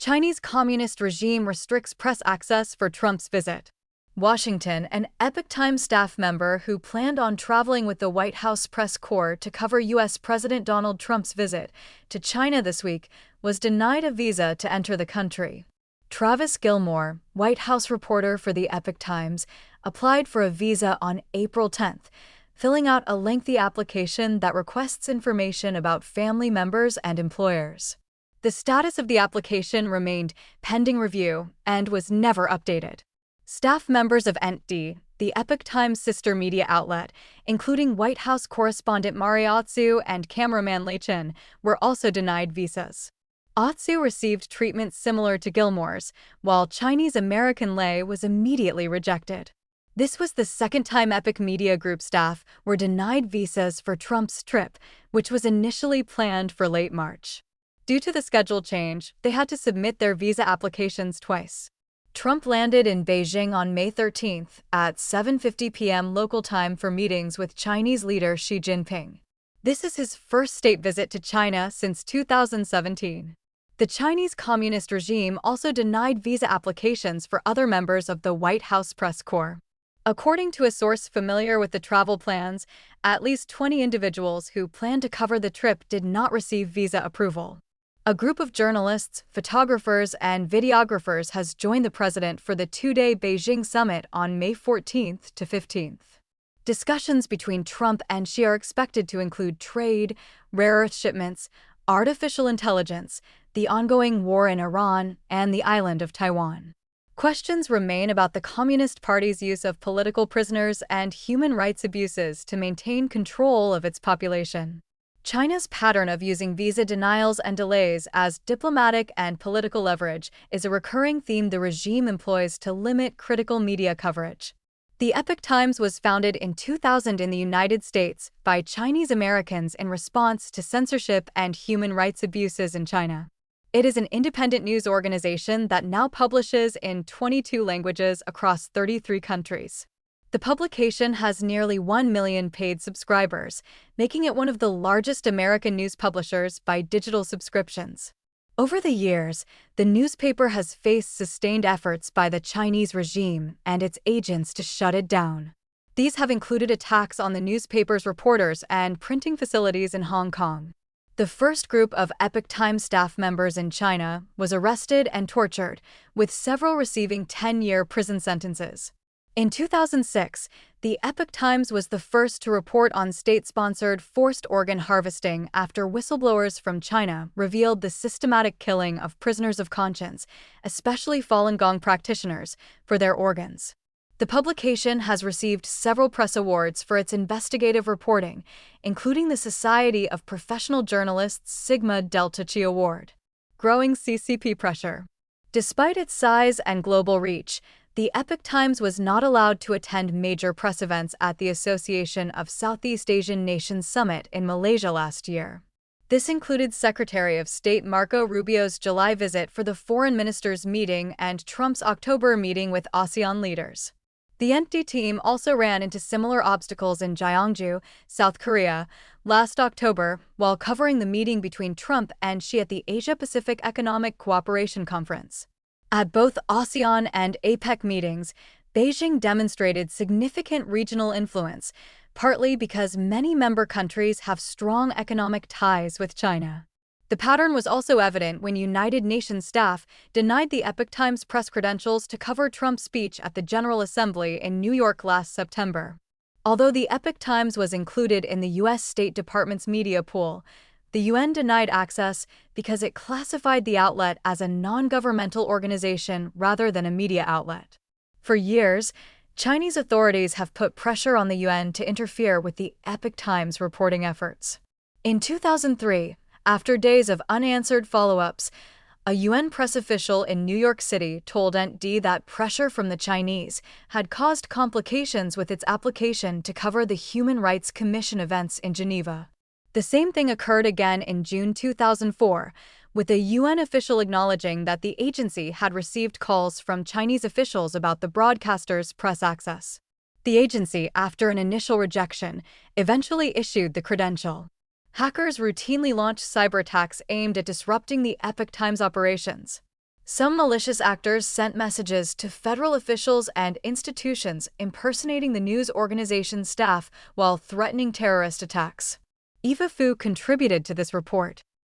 Chinese Communist regime restricts press access for Trump's visit. Washington, an Epoch Times staff member who planned on traveling with the White House press corps to cover U.S. President Donald Trump's visit to China this week, was denied a visa to enter the country. Travis Gilmore, White House reporter for the Epoch Times, applied for a visa on April 10th, filling out a lengthy application that requests information about family members and employers. The status of the application remained pending review and was never updated. Staff members of ENT-D, the Epoch Times sister media outlet, including White House correspondent Mari Otsu and cameraman Lei Chen, were also denied visas. Otsu received treatment similar to Gilmore's, while Chinese-American Lei was immediately rejected. This was the second time Epoch Media Group staff were denied visas for Trump's trip, which was initially planned for late March. Due to the schedule change, they had to submit their visa applications twice. Trump landed in Beijing on May 13th at 7:50 p.m. local time for meetings with Chinese leader Xi Jinping. This is his first state visit to China since 2017. The Chinese Communist regime also denied visa applications for other members of the White House press corps. According to a source familiar with the travel plans, at least 20 individuals who planned to cover the trip did not receive visa approval. A group of journalists, photographers, and videographers has joined the president for the two-day Beijing summit on May 14th to 15th. Discussions between Trump and Xi are expected to include trade, rare earth shipments, artificial intelligence, the ongoing war in Iran, and the island of Taiwan. Questions remain about the Communist Party's use of political prisoners and human rights abuses to maintain control of its population. China's pattern of using visa denials and delays as diplomatic and political leverage is a recurring theme the regime employs to limit critical media coverage. The Epoch Times was founded in 2000 in the United States by Chinese Americans in response to censorship and human rights abuses in China. It is an independent news organization that now publishes in 22 languages across 33 countries. The publication has nearly 1 million paid subscribers, making it one of the largest American news publishers by digital subscriptions. Over the years, the newspaper has faced sustained efforts by the Chinese regime and its agents to shut it down. These have included attacks on the newspaper's reporters and printing facilities in Hong Kong. The first group of Epoch Times staff members in China was arrested and tortured, with several receiving 10-year prison sentences. In 2006, the Epoch Times was the first to report on state-sponsored forced organ harvesting after whistleblowers from China revealed the systematic killing of prisoners of conscience, especially Falun Gong practitioners, for their organs. The publication has received several press awards for its investigative reporting, including the Society of Professional Journalists Sigma Delta Chi Award. Growing CCP pressure. Despite its size and global reach, the Epoch Times was not allowed to attend major press events at the Association of Southeast Asian Nations Summit in Malaysia last year. This included Secretary of State Marco Rubio's July visit for the Foreign Ministers' meeting and Trump's October meeting with ASEAN leaders. The ENT-D team also ran into similar obstacles in Gyeongju, South Korea, last October while covering the meeting between Trump and Xi at the Asia-Pacific Economic Cooperation Conference. At both ASEAN and APEC meetings, Beijing demonstrated significant regional influence, partly because many member countries have strong economic ties with China. The pattern was also evident when United Nations staff denied the Epoch Times press credentials to cover Trump's speech at the General Assembly in New York last September. Although the Epoch Times was included in the U.S. State Department's media pool, the UN denied access because it classified the outlet as a non-governmental organization rather than a media outlet. For years, Chinese authorities have put pressure on the UN to interfere with the Epoch Times reporting efforts. In 2003, after days of unanswered follow-ups, a UN press official in New York City told ENT-D that pressure from the Chinese had caused complications with its application to cover the Human Rights Commission events in Geneva. The same thing occurred again in June 2004, with a UN official acknowledging that the agency had received calls from Chinese officials about the broadcaster's press access. The agency, after an initial rejection, eventually issued the credential. Hackers routinely launch cyber attacks aimed at disrupting the Epoch Times operations. Some malicious actors sent messages to federal officials and institutions impersonating the news organization's staff while threatening terrorist attacks. Eva Fu contributed to this report.